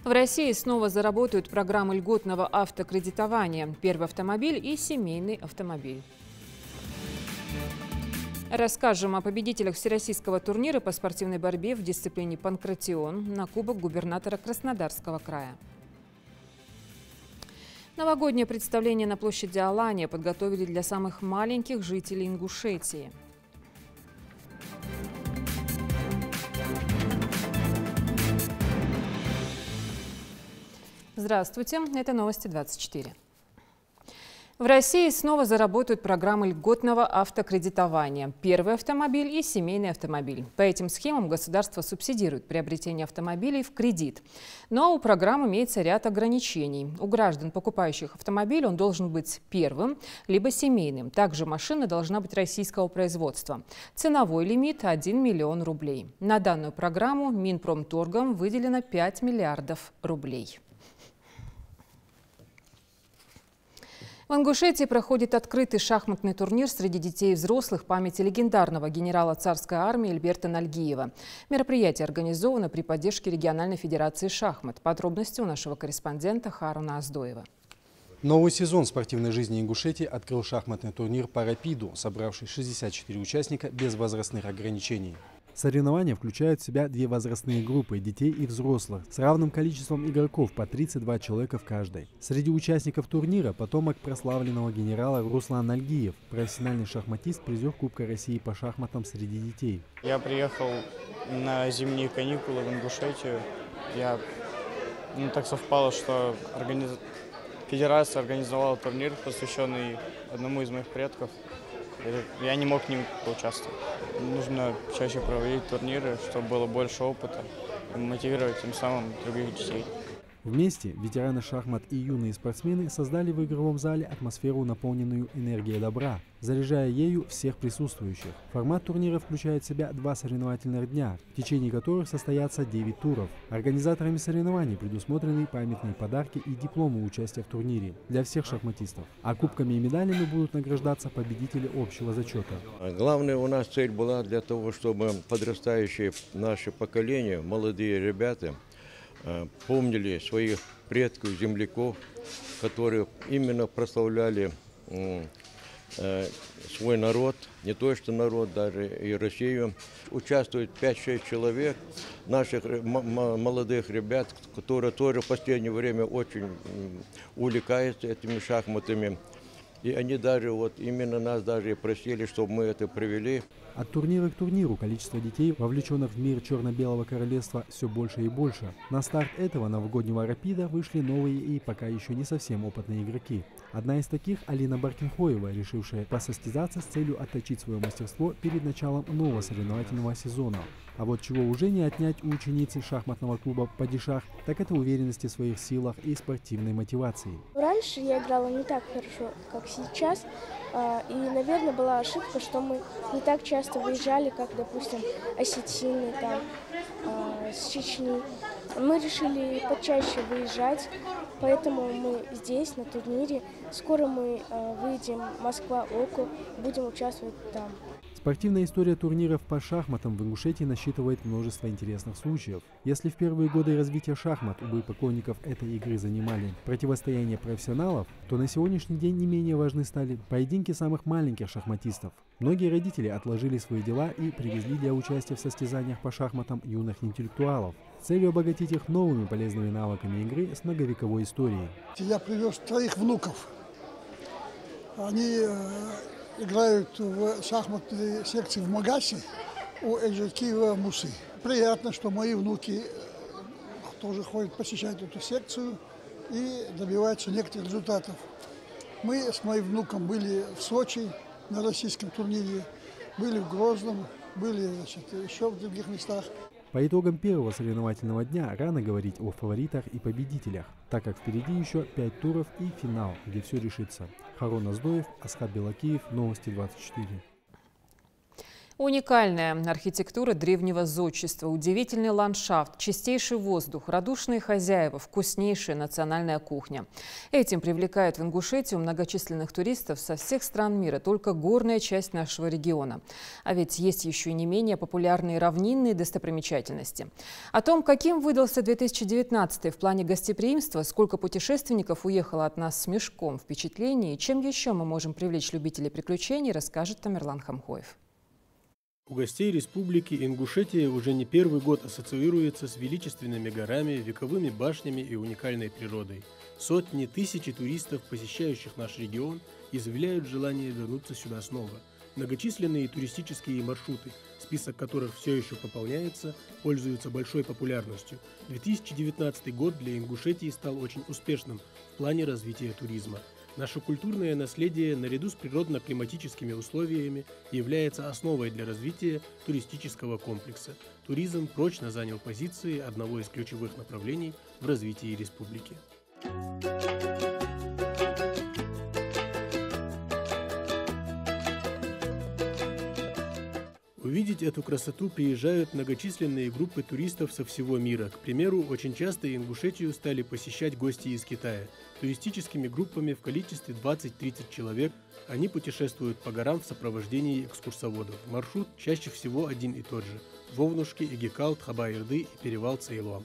В России снова заработают программы льготного автокредитования «Первый автомобиль» и «Семейный автомобиль». Расскажем о победителях всероссийского турнира по спортивной борьбе в дисциплине панкратион на Кубок губернатора Краснодарского края. Новогоднее представление на площади Алания подготовили для самых маленьких жителей Ингушетии. Здравствуйте, это новости 24. В России снова заработают программы льготного автокредитования «Первый автомобиль» и «Семейный автомобиль». По этим схемам государство субсидирует приобретение автомобилей в кредит. Но у программ имеется ряд ограничений. У граждан, покупающих автомобиль, он должен быть первым, либо семейным. Также машина должна быть российского производства. Ценовой лимит – 1 миллион рублей. На данную программу Минпромторгом выделено 5 миллиардов рублей. В Ингушетии проходит открытый шахматный турнир среди детей и взрослых памяти легендарного генерала царской армии Эльберта Нальгиева. Мероприятие организовано при поддержке региональной федерации шахмат. Подробности у нашего корреспондента Харуна Аздоева. Новый сезон спортивной жизни Ингушетии открыл шахматный турнир по рапиду, собравший 64 участника без возрастных ограничений. Соревнования включают в себя две возрастные группы – детей и взрослых, с равным количеством игроков по 32 человека в каждой. Среди участников турнира потомок прославленного генерала Руслан Нальгиев, профессиональный шахматист, призер Кубка России по шахматам среди детей. Я приехал на зимние каникулы в Ингушетию. Так совпало, что федерация организовала турнир, посвященный одному из моих предков. Я не мог в нем поучаствовать. Нужно чаще проводить турниры, чтобы было больше опыта и мотивировать тем самым других детей. Вместе ветераны шахмат и юные спортсмены создали в игровом зале атмосферу, наполненную энергией добра, заряжая ею всех присутствующих. Формат турнира включает в себя 2 соревновательных дня, в течение которых состоятся 9 туров. Организаторами соревнований предусмотрены памятные подарки и дипломы участия в турнире для всех шахматистов. А кубками и медалями будут награждаться победители общего зачета. Главная у нас цель была для того, чтобы подрастающее наше поколение, молодые ребята, помнили своих предков, земляков, которые именно прославляли свой народ, не то что народ, даже и Россию. Участвует 5-6 человек, наших молодых ребят, которые тоже в последнее время очень увлекаются этими шахматами. И они даже именно нас даже просили, чтобы мы это провели. От турнира к турниру количество детей, вовлеченных в мир черно-белого королевства, все больше и больше. На старт этого новогоднего рапида вышли новые и пока еще не совсем опытные игроки. Одна из таких – Алина Баркинхоева, решившая посостязаться с целью отточить свое мастерство перед началом нового соревновательного сезона. А вот чего уже не отнять у ученицы шахматного клуба «Падишах», так это уверенности в своих силах и спортивной мотивации. Раньше я играла не так хорошо, как сейчас. И, наверное, была ошибка, что мы не так часто выезжали, как, допустим, осетины, с Чечни. Мы решили почаще выезжать, поэтому мы здесь, на турнире. Скоро мы выйдем в Москва-Оку, будем участвовать там. Спортивная история турниров по шахматам в Ингушетии насчитывает множество интересных случаев. Если в первые годы развития шахмат убыль поклонников этой игры занимали противостояние профессионалов, то на сегодняшний день не менее важны стали поединки самых маленьких шахматистов. Многие родители отложили свои дела и привезли для участия в состязаниях по шахматам юных интеллектуалов с целью обогатить их новыми полезными навыками игры с многовековой историей. Я привез 3 внуков. Они играют в шахматной секции в Магасе у Эльжакиева Мусы. Приятно, что мои внуки тоже ходят посещать эту секцию и добиваются некоторых результатов. Мы с моим внуком были в Сочи на российском турнире, были в Грозном, были еще в других местах. По итогам первого соревновательного дня рано говорить о фаворитах и победителях, так как впереди еще 5 туров и финал, где все решится. Харун Аздоев, Асхат Белакиев, Новости 24. Уникальная архитектура древнего зодчества, удивительный ландшафт, чистейший воздух, радушные хозяева, вкуснейшая национальная кухня. Этим привлекают в Ингушетию многочисленных туристов со всех стран мира, только горная часть нашего региона. А ведь есть еще и не менее популярные равнинные достопримечательности. О том, каким выдался 2019 в плане гостеприимства, сколько путешественников уехало от нас с мешком впечатлений и чем еще мы можем привлечь любителей приключений, расскажет Тамерлан Хамхоев. У гостей республики Ингушетия уже не первый год ассоциируется с величественными горами, вековыми башнями и уникальной природой. Сотни тысяч туристов, посещающих наш регион, изъявляют желание вернуться сюда снова. Многочисленные туристические маршруты, список которых все еще пополняется, пользуются большой популярностью. 2019 год для Ингушетии стал очень успешным в плане развития туризма. Наше культурное наследие, наряду с природно-климатическими условиями, является основой для развития туристического комплекса. Туризм прочно занял позиции одного из ключевых направлений в развитии республики. Увидеть эту красоту приезжают многочисленные группы туристов со всего мира. К примеру, очень часто Ингушетию стали посещать гости из Китая. Туристическими группами в количестве 20-30 человек они путешествуют по горам в сопровождении экскурсоводов. Маршрут чаще всего один и тот же – Вовнушки, Игикал, Тхаба-Ирды и перевал Цейлуам.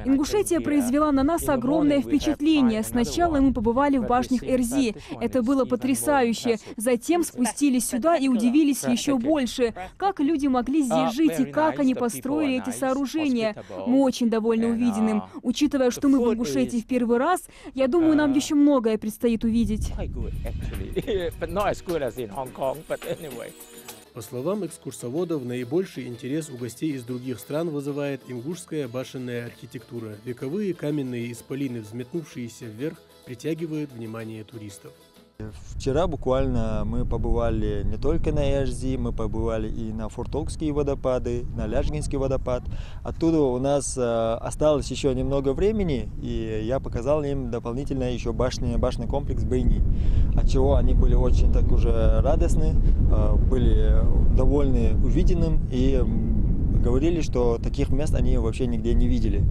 Ингушетия произвела на нас огромное впечатление. Сначала мы побывали в башнях Эрзи. Это было потрясающе. Затем спустились сюда и удивились еще больше. Как люди могли здесь жить и как они построили эти сооружения. Мы очень довольны увиденным. Учитывая, что мы в Ингушетии в первый раз, я думаю, нам еще многое предстоит увидеть. По словам экскурсоводов, наибольший интерес у гостей из других стран вызывает ингушская башенная архитектура. Вековые каменные исполины, взметнувшиеся вверх, притягивают внимание туристов. Вчера буквально мы побывали не только на Эрзи, мы побывали и на Фуртокские водопады, на Ляжгинский водопад. Оттуда у нас осталось еще немного времени, и я показал им дополнительно еще башенный комплекс Бейни, от чего они были очень так уже радостны, были довольны увиденным и говорили, что таких мест они вообще нигде не видели.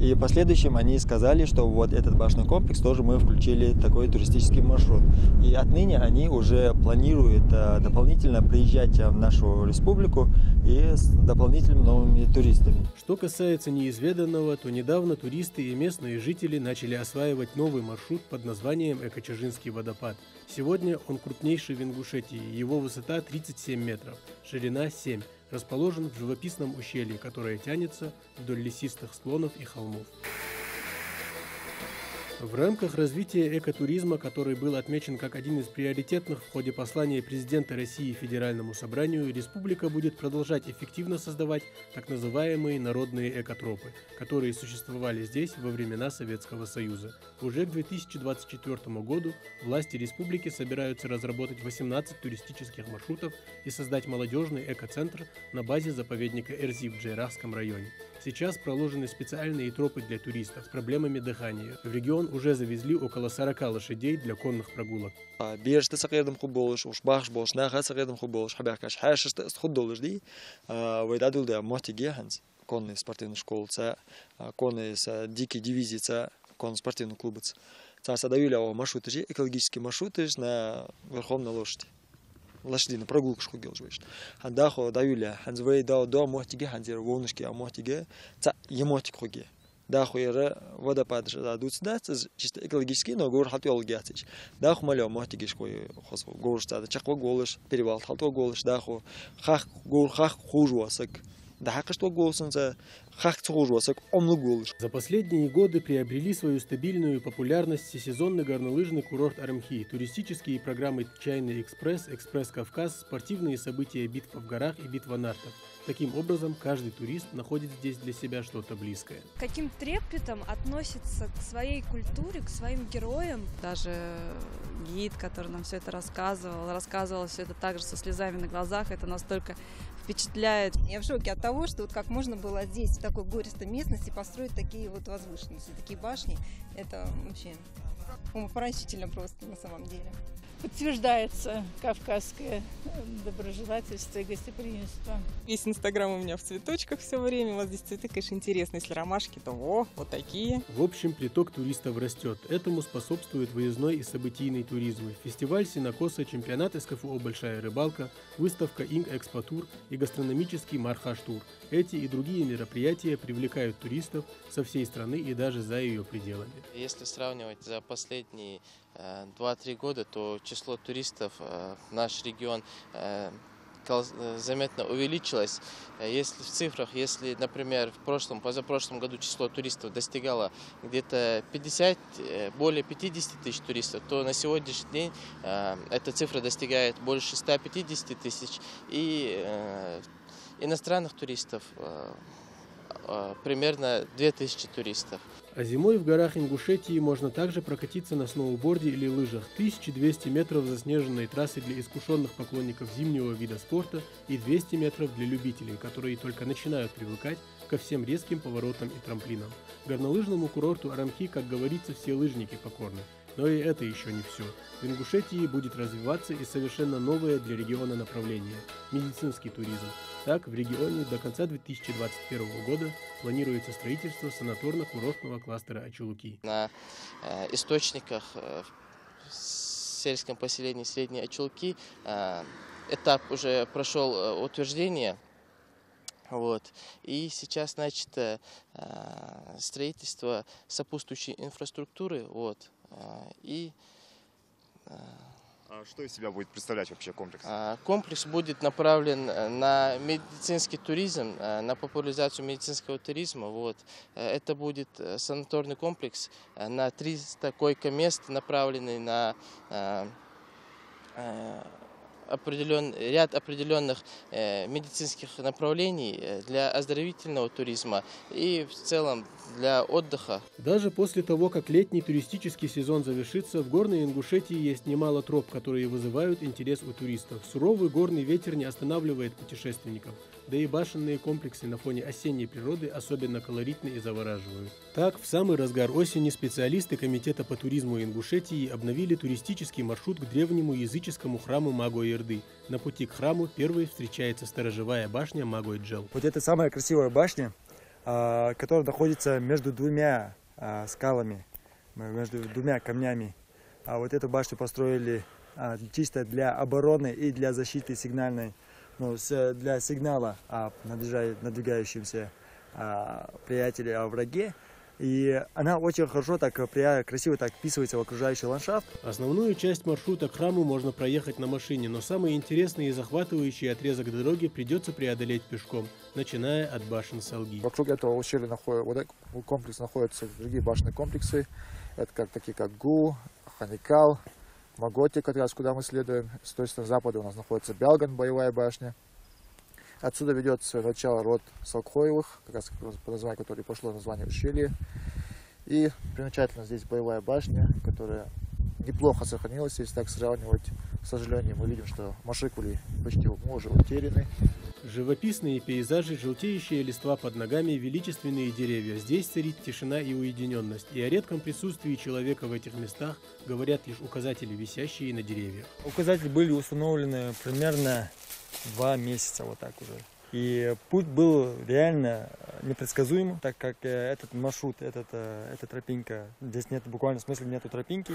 И в последующем они сказали, что вот этот башенный комплекс тоже мы включили такой туристический маршрут. И отныне они уже планируют дополнительно приезжать в нашу республику и с дополнительными новыми туристами. Что касается неизведанного, то недавно туристы и местные жители начали осваивать новый маршрут под названием Экачажинский водопад. Сегодня он крупнейший в Ингушетии, его высота 37 метров, ширина 7. Расположен в живописном ущелье, которое тянется вдоль лесистых склонов и холмов. В рамках развития экотуризма, который был отмечен как один из приоритетных в ходе послания президента России Федеральному собранию, республика будет продолжать эффективно создавать так называемые народные экотропы, которые существовали здесь во времена Советского Союза. Уже к 2024 году власти республики собираются разработать 18 туристических маршрутов и создать молодежный экоцентр на базе заповедника Эрзи в Джейрахском районе. Сейчас проложены специальные тропы для туристов с проблемами дыхания. В регион уже завезли около 40 лошадей для конных прогулок. Конный спортивный школ, конный дикий дивизий, конный спортивный клуб. Садавили маршруты, экологические маршруты на верховной лошади. Лошадиная прогулка школ делаешь. Хандахо давили, ханзвей до мотиге, ханзер волнушки, а мотиге, емотик хоги. Дахуера водопад дадут сюда, чисто экологический, но гор халтуал гятич. Даху малё мотиге шкой хосо гор стада, чаква голыш, перевал халтуал голыш, даху хах гор хах хужуасак. За последние годы приобрели свою стабильную популярность всесезонный горнолыжный курорт Арымхи, туристические программы «Чайный экспресс», «Экспресс Кавказ», спортивные события «Битва в горах» и «Битва нартов». Таким образом, каждый турист находит здесь для себя что-то близкое. Каким трепетом относится к своей культуре, к своим героям. Даже гид, который нам все это рассказывал все это также со слезами на глазах, это настолько впечатляет. Я в шоке от того, что вот как можно было здесь, в такой гористой местности, построить такие вот возвышенности, такие башни. Это вообще умопомрачительно просто на самом деле. Подтверждается кавказское доброжелательство и гостеприимство. Весь Инстаграм у меня в цветочках все время. Вот здесь цветы, конечно, интересные. Если ромашки, то вот такие. В общем, приток туристов растет. Этому способствует выездной и событийный туризм. Фестиваль сенокоса, чемпионат СКФО «Большая рыбалка», выставка Инг-Экспотур и гастрономический Мархаш-тур. Эти и другие мероприятия привлекают туристов со всей страны и даже за ее пределами. Если сравнивать за последние 2-3 года, то число туристов в наш регион заметно увеличилось. Если в цифрах, если, например, позапрошлом году число туристов достигало где-то более 50 тысяч туристов, то на сегодняшний день эта цифра достигает больше 150 тысяч. И иностранных туристов примерно 2000 туристов. А зимой в горах Ингушетии можно также прокатиться на сноуборде или лыжах. 1200 метров заснеженной трассы для искушенных поклонников зимнего вида спорта и 200 метров для любителей, которые только начинают привыкать ко всем резким поворотам и трамплинам. Горнолыжному курорту Арамхи, как говорится, все лыжники покорны. Но и это еще не все. В Ингушетии будет развиваться и совершенно новое для региона направление – медицинский туризм. Так, в регионе до конца 2021 года планируется строительство санаторно-курортного кластера Ачулуки. На источниках в сельском поселении Средней Ачулуки этап уже прошел утверждение. И сейчас начато строительство сопутствующей инфраструктуры. А что из себя будет представлять вообще комплекс? Комплекс будет направлен на медицинский туризм, на популяризацию медицинского туризма. Это будет санаторный комплекс на 300 койко-мест, направленный на ряд определенных медицинских направлений для оздоровительного туризма и в целом для отдыха. Даже после того, как летний туристический сезон завершится, в горной Ингушетии есть немало троп, которые вызывают интерес у туристов. Суровый горный ветер не останавливает путешественников, да и башенные комплексы на фоне осенней природы особенно колоритны и завораживают. Так, в самый разгар осени специалисты Комитета по туризму Ингушетии обновили туристический маршрут к древнему языческому храму Магой-Эрды. На пути к храму первой встречается сторожевая башня Магой-Джел. Вот это самая красивая башня, которая находится между двумя скалами, между двумя камнями. А вот эту башню построили чисто для обороны и для защиты сигнальной, для сигнала о надвигающемся приятеле, о враге. И она очень хорошо, красиво вписывается в окружающий ландшафт. Основную часть маршрута к храму можно проехать на машине, но самый интересный и захватывающий отрезок дороги придется преодолеть пешком, начиная от башен Салги. Вокруг этого ущелья комплекс находятся другие башенные комплексы. Это такие как Гу, Ханикал, Маготи, как раз куда мы следуем. С той стороны запада у нас находится Бялган, боевая башня. Отсюда ведет свое начало род Салкхоевых, как раз по названию которой пошло название ущелья. И примечательно здесь боевая башня, которая неплохо сохранилась, если так сравнивать. К сожалению, мы видим, что машикули почти уже утеряны. Живописные пейзажи, желтеющие листва под ногами, величественные деревья. Здесь царит тишина и уединенность. И о редком присутствии человека в этих местах говорят лишь указатели, висящие на деревьях. Указатели были установлены примерно 2 месяца вот так уже. И путь был реально непредсказуемым, так как этот маршрут, эта тропинка, здесь нет, буквально в смысле нету тропинки,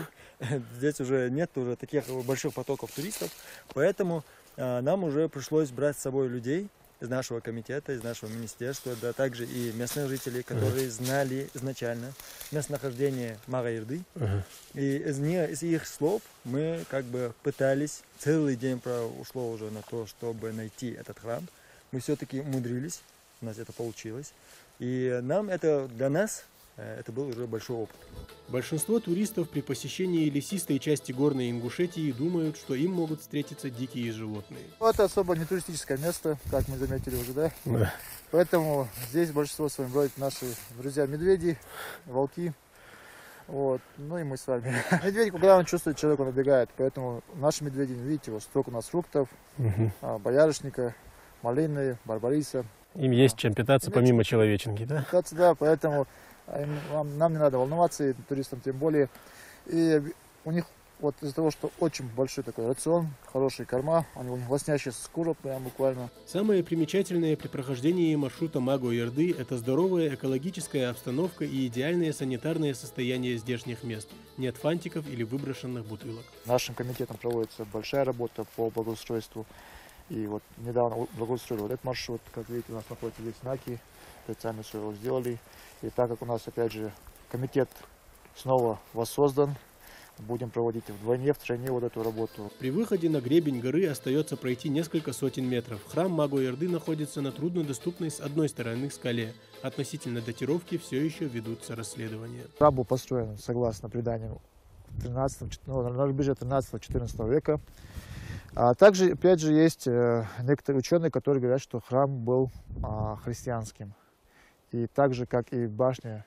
здесь уже нет таких больших потоков туристов, поэтому нам уже пришлось брать с собой людей из нашего комитета, из нашего министерства, да также и местных жителей, которые знали изначально местонахождение Магой-Эрды. И из их слов мы пытались, целый день ушло уже на то, чтобы найти этот храм. Мы все-таки умудрились, у нас это получилось. И для нас это был уже большой опыт. Большинство туристов при посещении лесистой части горной Ингушетии думают, что им могут встретиться дикие животные. Это особо не туристическое место, как мы заметили уже, да? Да. Поэтому здесь большинство своим бродят наши друзья-медведи, волки. Ну и мы с вами. Медведь, когда он чувствует, человек он убегает. Поэтому наши медведи, видите, вот столько у нас фруктов, боярышника, малины, барбариса. Им есть чем питаться помимо человеченки, да? Питаться, да, поэтому нам не надо волноваться, и туристам тем более. И у них Вот из-за того, что очень большой такой рацион, хорошие корма, у них лоснящая шкура прям буквально. Самое примечательное при прохождении маршрута Маго-Эрды – это здоровая экологическая обстановка и идеальное санитарное состояние здешних мест. Нет фантиков или выброшенных бутылок. Нашим комитетом проводится большая работа по благоустройству. И вот недавно благоустроили вот этот маршрут. Как видите, у нас находятся здесь знаки, специально все его сделали. И так как у нас, опять же, комитет снова воссоздан, будем проводить вдвойне, втройне вот эту работу. При выходе на гребень горы остается пройти несколько сотен метров. Храм Маго-Эрды находится на труднодоступной с одной стороны скале. Относительно датировки все еще ведутся расследования. Храм был построен, согласно преданиям, на рубеже 13-14 века. А также, опять же, есть некоторые ученые, которые говорят, что храм был христианским. И так же, как и башня,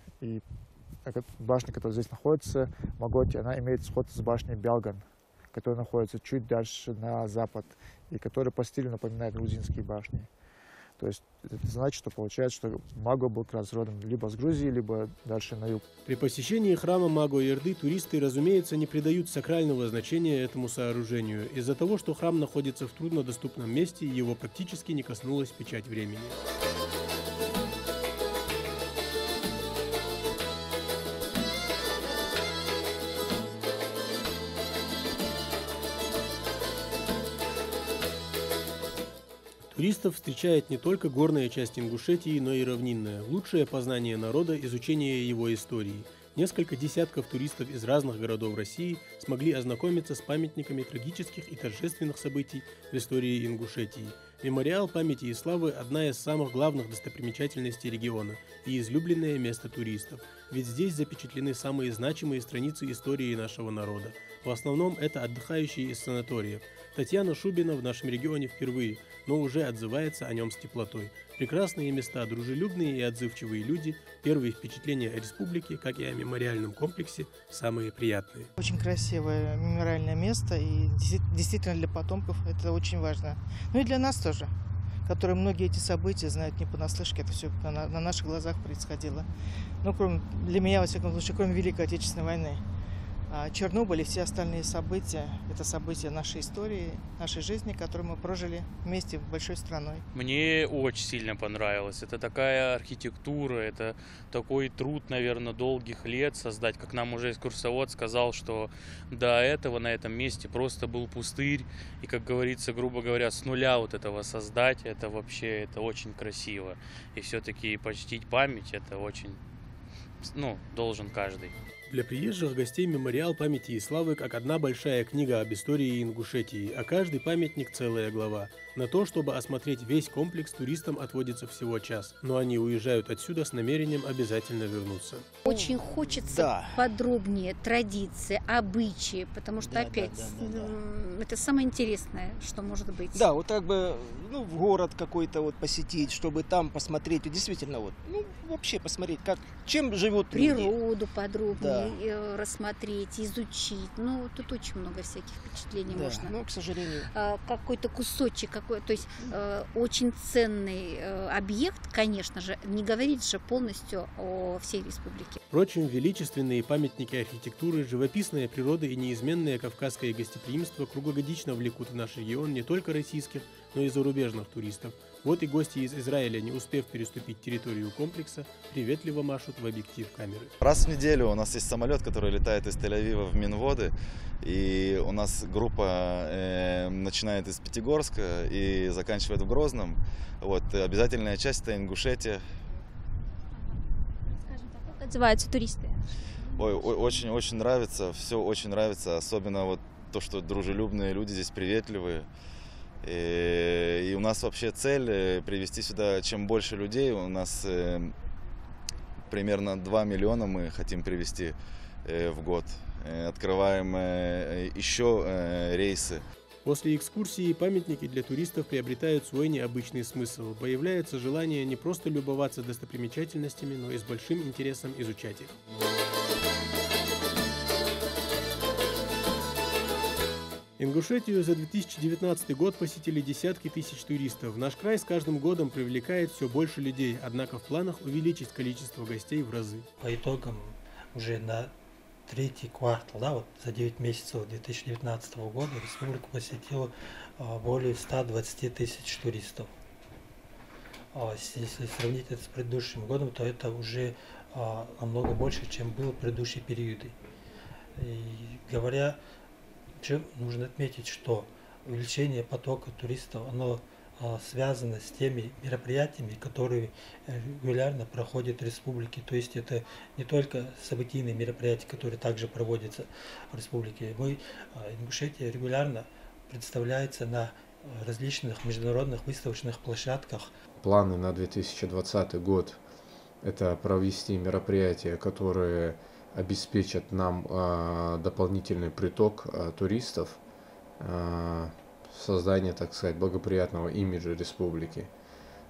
которая здесь находится, Маготи, она имеет сход с башней Белган, которая находится чуть дальше на запад, и которая по стилю напоминает грузинские башни. То есть это значит, что получается, что Маго был как раз родом либо с Грузии, либо дальше на юг. При посещении храма Маго-Эрды туристы, разумеется, не придают сакрального значения этому сооружению. Из-за того, что храм находится в труднодоступном месте, его практически не коснулась печать времени. Туристов встречает не только горная часть Ингушетии, но и равнинная. Лучшее познание народа – изучение его истории. Несколько десятков туристов из разных городов России смогли ознакомиться с памятниками трагических и торжественных событий в истории Ингушетии. Мемориал памяти и славы – одна из самых главных достопримечательностей региона и излюбленное место туристов. Ведь здесь запечатлены самые значимые страницы истории нашего народа. В основном это отдыхающие из санаториев. Татьяна Шубина в нашем регионе впервые, но уже отзывается о нем с теплотой. Прекрасные места, дружелюбные и отзывчивые люди, первые впечатления о республике, как и о мемориальном комплексе, самые приятные. Очень красивое мемориальное место, и действительно для потомков это очень важно. Ну и для нас тоже, которые многие эти события знают не понаслышке, это все на наших глазах происходило. Ну, для меня, во всяком случае, кроме Великой Отечественной войны. Чернобыль и все остальные события – это события нашей истории, нашей жизни, которую мы прожили вместе большой страной. Мне очень сильно понравилось. Это такая архитектура, это такой труд, наверное, долгих лет создать. Как нам уже экскурсовод сказал, что до этого на этом месте просто был пустырь. И, как говорится, грубо говоря, с нуля вот этого создать, это вообще это очень красиво. И все-таки почтить память – это очень, должен каждый. Для приезжих гостей мемориал памяти и славы как одна большая книга об истории Ингушетии, а каждый памятник целая глава. На то, чтобы осмотреть весь комплекс, туристам отводится всего час, но они уезжают отсюда с намерением обязательно вернуться. Очень хочется подробнее традиции, обычаи, потому что это самое интересное, что может быть. Да, вот как бы в город какой-то посетить, чтобы там посмотреть, действительно вообще посмотреть, чем живут природу люди. Подробнее рассмотреть, изучить. Тут очень много всяких впечатлений можно. К сожалению. Какой-то кусочек, то есть очень ценный объект, конечно же, не говорит же полностью о всей республике. Впрочем, величественные памятники архитектуры, живописная природа и неизменное кавказское гостеприимство круглогодично влекут в наш регион не только российских, но и зарубежных туристов. Вот и гости из Израиля, не успев переступить территорию комплекса, приветливо машут в объектив камеры. Раз в неделю у нас есть самолет, который летает из Тель-Авива в Минводы. И у нас группа начинает из Пятигорска и заканчивает в Грозном. Обязательная часть – это Ингушетия. Скажем так, как отзываются туристы? Очень нравится, все очень нравится. Особенно то, что дружелюбные люди здесь приветливые. И у нас вообще цель привести сюда чем больше людей. У нас примерно 2 миллиона мы хотим привести в год. Открываем еще рейсы. После экскурсии памятники для туристов приобретают свой необычный смысл. Появляется желание не просто любоваться достопримечательностями, но и с большим интересом изучать их. Ингушетию за 2019 год посетили десятки тысяч туристов. Наш край с каждым годом привлекает все больше людей, однако в планах увеличить количество гостей в разы. По итогам уже на третий квартал, да, вот за 9 месяцев 2019 года республику посетило более 120 тысяч туристов. Если сравнить это с предыдущим годом, то это уже намного больше, чем было в предыдущие периоды. И говоря, нужно отметить, что увеличение потока туристов, оно связано с теми мероприятиями, которые регулярно проходят в республике. То есть это не только событийные мероприятия, которые также проводятся в республике. Ингушетия регулярно представляется на различных международных выставочных площадках. Планы на 2020 год – это провести мероприятия, которые обеспечат нам дополнительный приток туристов, создание, так сказать, благоприятного имиджа республики,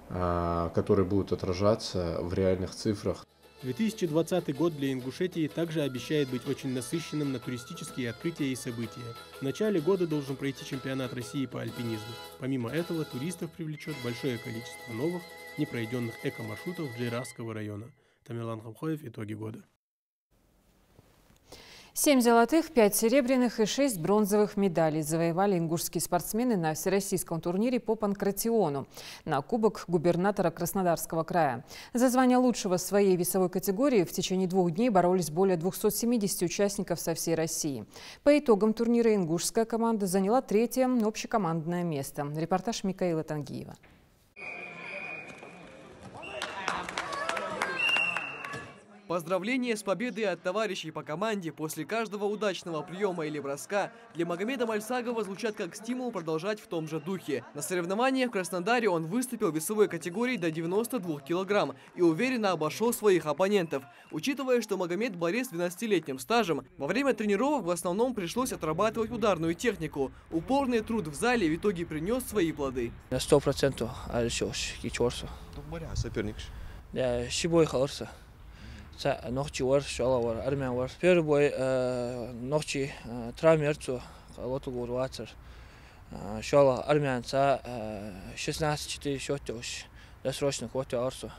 который будет отражаться в реальных цифрах. 2020 год для Ингушетии также обещает быть очень насыщенным на туристические открытия и события. В начале года должен пройти чемпионат России по альпинизму. Помимо этого, туристов привлечет большое количество новых, непройденных эко-маршрутов Джейрасского района. Тамерлан Хамхоев. Итоги года. 7 золотых, 5 серебряных и 6 бронзовых медалей завоевали ингушские спортсмены на всероссийском турнире по панкратиону на Кубок губернатора Краснодарского края. За звание лучшего в своей весовой категории в течение 2 дней боролись более 270 участников со всей России. По итогам турнира ингушская команда заняла 3-е общекомандное место. Репортаж Микаила Тангиева. Поздравления с победой от товарищей по команде после каждого удачного приема или броска для Магомеда Мальсагова звучат как стимул продолжать в том же духе. На соревнованиях в Краснодаре он выступил в весовой категории до 92 килограмм и уверенно обошел своих оппонентов. Учитывая, что Магомед борец с 12-летним стажем, во время тренировок в основном пришлось отрабатывать ударную технику. Упорный труд в зале в итоге принес свои плоды. На 100% соперник. Ночи вар, шала вар, армян вар. Первый бой ночи травмерцу, лоту гурвацер. Шала армян 16-4 счете уж досрочно коте арсу.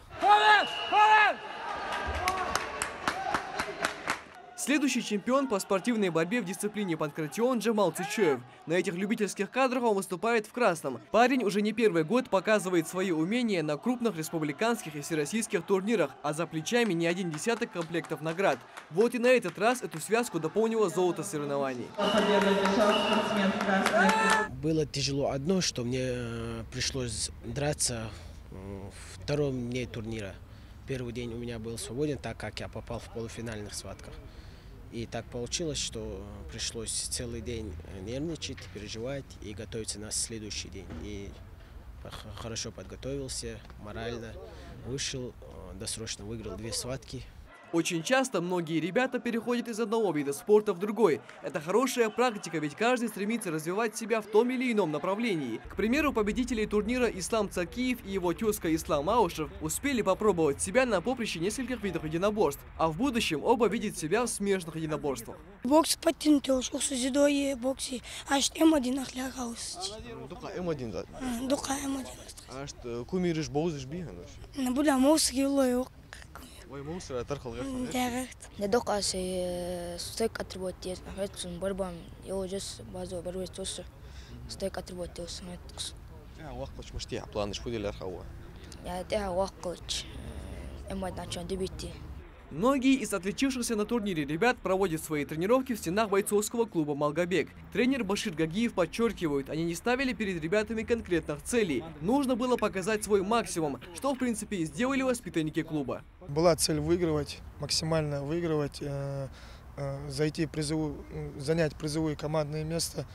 Следующий чемпион по спортивной борьбе в дисциплине панкратион Джамал Цичоев. На этих любительских кадрах он выступает в красном. Парень уже не первый год показывает свои умения на крупных республиканских и всероссийских турнирах, а за плечами не один десяток комплектов наград. Вот и на этот раз эту связку дополнило золото соревнований. Было тяжело одно, что мне пришлось драться втором дне турнира. Первый день у меня был свободен, так как я попал в полуфинальных схватках. И так получилось, что пришлось целый день нервничать, переживать и готовиться на следующий день. И хорошо подготовился, морально вышел, досрочно выиграл 2 схватки. Очень часто многие ребята переходят из одного вида спорта в другой. Это хорошая практика, ведь каждый стремится развивать себя в том или ином направлении. К примеру, победители турнира Ислам Цакиев и его тезка Ислам Аушев успели попробовать себя на поприще нескольких видов единоборств, а в будущем оба видят себя в смежных единоборствах. Бокс подтянутый, сузидое бокси, аж М1 ахлягаус. М1 да. Дука М1. Аж кумириш боузиш биган. Не буду мозг его. Ой, мусор, тархал. Не докасы стойк отработать, а борьба его just базу борьбы тоже стойк отработать. Я вахлыч мышти, планы шпуделер хава. Я вахлыч, эмой начал дебюти. Многие из отличившихся на турнире ребят проводят свои тренировки в стенах бойцовского клуба «Малгобек». Тренер Башир Гагиев подчеркивает, они не ставили перед ребятами конкретных целей. Нужно было показать свой максимум, что в принципе и сделали воспитанники клуба. Была цель выигрывать, максимально выигрывать, занять призовое командное место.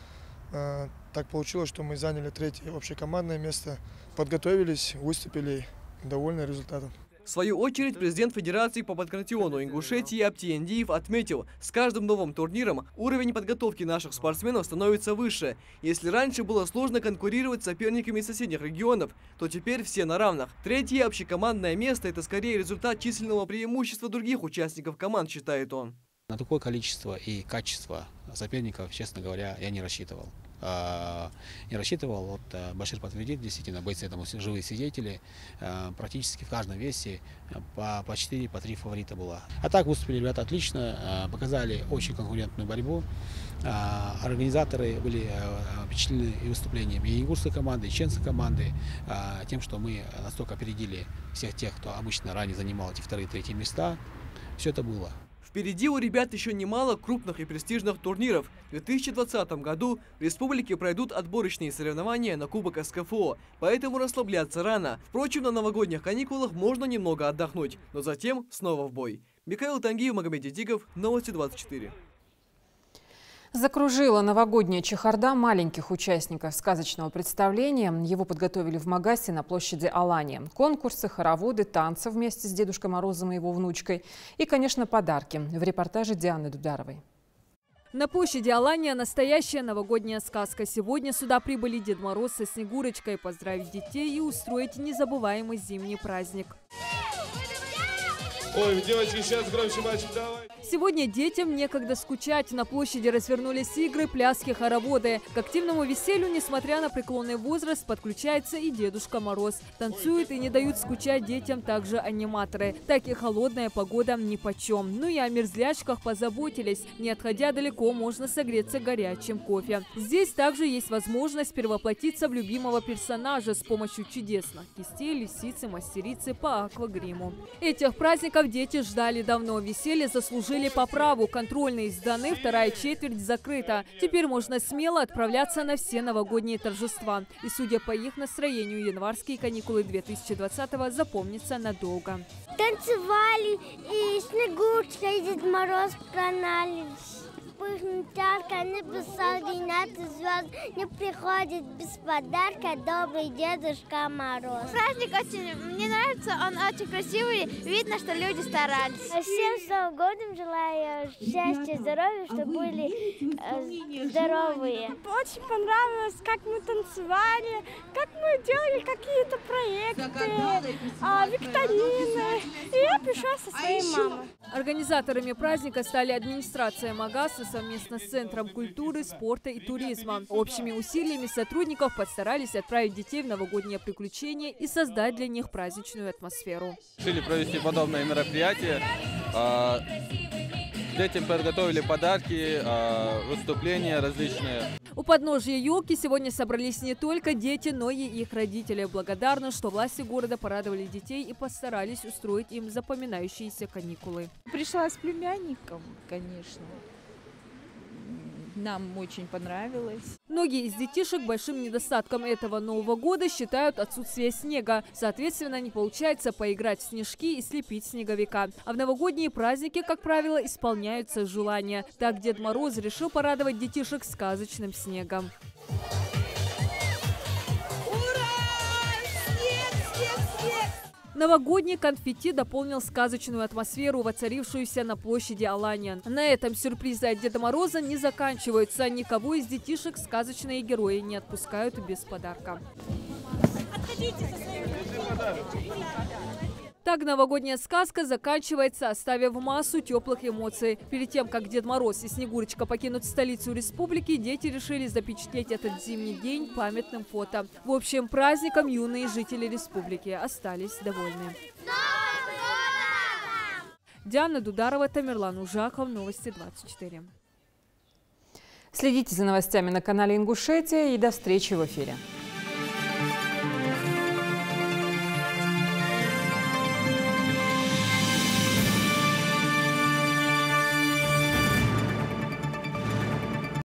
Так получилось, что мы заняли 3-е общекомандное место, подготовились, выступили, довольны результатом. В свою очередь, президент Федерации по панкратиону Ингушетии Аптий Эндиев отметил, с каждым новым турниром уровень подготовки наших спортсменов становится выше. Если раньше было сложно конкурировать с соперниками из соседних регионов, то теперь все на равных. 3-е общекомандное место – это скорее результат численного преимущества других участников команд, считает он. На такое количество и качество соперников, честно говоря, я не рассчитывал. Вот Башир подтвердит, действительно, бойцы этому живые свидетели. Практически в каждом весе по 4, по 3 фаворита было. А так выступили ребята отлично, показали очень конкурентную борьбу. Организаторы были впечатлены и выступлением и ингушской команды, и чеченской команды, тем, что мы настолько опередили всех тех, кто обычно ранее занимал эти 2-3 места. Все это было. Впереди у ребят еще немало крупных и престижных турниров. В 2020 году в республике пройдут отборочные соревнования на Кубок СКФО, поэтому расслабляться рано. Впрочем, на новогодних каникулах можно немного отдохнуть, но затем снова в бой. Михаил Тангиев, Магомед Дидигов, Новости 24. Закружила новогодняя чехарда маленьких участников сказочного представления. Его подготовили в Магасе на площади Алания. Конкурсы, хороводы, танцы вместе с Дедушкой Морозом и его внучкой. И, конечно, подарки. В репортаже Дианы Дударовой. На площади Алания настоящая новогодняя сказка. Сегодня сюда прибыли Дед Мороз со Снегурочкой поздравить детей и устроить незабываемый зимний праздник. Ой, девочки, сейчас громче, мальчик, давай. Сегодня детям некогда скучать. На площади развернулись игры, пляски, хороводы. К активному веселью, несмотря на преклонный возраст, подключается и Дедушка Мороз. Танцуют и не дают скучать детям также аниматоры. Так и холодная погода нипочем. Ну и о мерзлячках позаботились. Не отходя далеко, можно согреться горячим кофе. Здесь также есть возможность перевоплотиться в любимого персонажа с помощью чудесных кистей, лисицы, мастерицы по аквагриму. Этих праздников дети ждали давно. Веселье заслужили по праву. Контрольные сданы, вторая четверть закрыта. Теперь можно смело отправляться на все новогодние торжества. И, судя по их настроению, январские каникулы 2020-го запомнятся надолго. Танцевали, и Снегурочка, и Дед Мороз пронались. Пыхнет ярко, небеса гонят звезд, не приходит без подарка добрый Дедушка Мороз. Праздник очень, мне нравится, он очень красивый, видно, что люди старались. Всем с Новым годом желаю счастья, здоровья, чтобы были здоровые. Очень понравилось, как мы танцевали, как мы делали какие-то проекты, викторины. И я пришла со своей мамой. Организаторами праздника стали администрация Магаса совместно с Центром культуры, спорта и туризма. Общими усилиями сотрудников постарались отправить детей в новогодние приключения и создать для них праздничную атмосферу. Решили провести подобное мероприятие. Детям подготовили подарки, выступления различные. У подножия елки сегодня собрались не только дети, но и их родители. Благодарны, что власти города порадовали детей и постарались устроить им запоминающиеся каникулы. Пришла с племянником, конечно. Нам очень понравилось. Многие из детишек большим недостатком этого Нового года считают отсутствие снега. Соответственно, не получается поиграть в снежки и слепить снеговика. А в новогодние праздники, как правило, исполняются желания. Так Дед Мороз решил порадовать детишек сказочным снегом. Новогодний конфетти дополнил сказочную атмосферу, воцарившуюся на площади Алания. На этом сюрпризы от Деда Мороза не заканчиваются. Никого из детишек сказочные герои не отпускают без подарка. Так новогодняя сказка заканчивается, оставив массу теплых эмоций. Перед тем, как Дед Мороз и Снегурочка покинут столицу республики, дети решили запечатлеть этот зимний день памятным фото. В общем, праздником юные жители республики остались довольны. Диана Дударова, Тамерлан Ужаков, Новости 24. Следите за новостями на канале Ингушетия и до встречи в эфире.